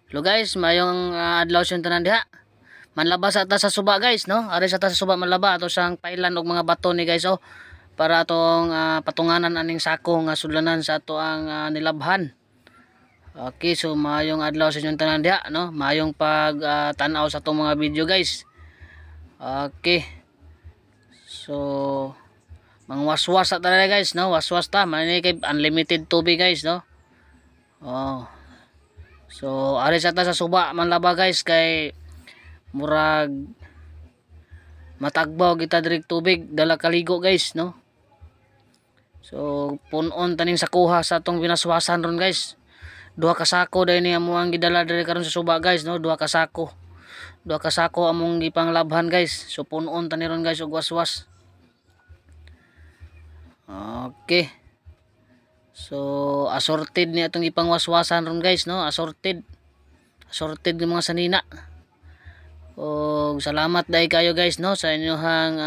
Hello guys, mayong adlaw siyang tanan diha. Manlaba sa ta sa suba guys, no? Ari sa ta sa suba manlaba ato sang pailan og mga bato ni guys oh. Para atong patunganan aning sako nga sudlanan sa ato ang nilabhan. Okay, so mayong adlaw sa inyong tanan diha, no? Mayong pag tan-aw sa atong mga video guys. Okay. So mangwaswas ta talaga guys, no? Waswas ta, may kay unlimited tubig guys, no? Oh. So ari sa ta sa suba manlaba guys kay murag matagbaw kita direk tubig dala kaligo guys, no? So punon taning sakuha sa atong binaswasan ron guys. Duha ka sako dai ni amo ang gidala diri karon sa suba guys, no? Duha ka sako among gipanglabhan guys. So punon tani ron guys og waswas. Okay. So assorted ni atong ipangwaswasan ron guys, no? Assorted ng mga sanina. O salamat dai kayo guys, no, sa inyohang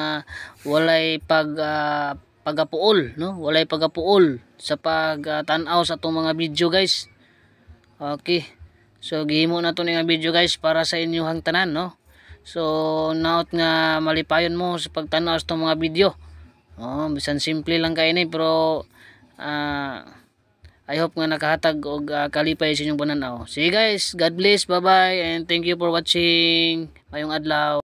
walay pagapuol, no? Walay pagapuol sa tan-aw sa atong mga video guys. Okay. So gihimo na to nga video guys para sa inyohang tanan, no? So naot nga malipayon mo sa pagtan-aw sa atong mga video. Oh, bisan simple lang kay ni pero I hope nga nakahatag og kalipay sa inyong pananaw. See guys, God bless, bye bye, and thank you for watching. Mayong adlaw.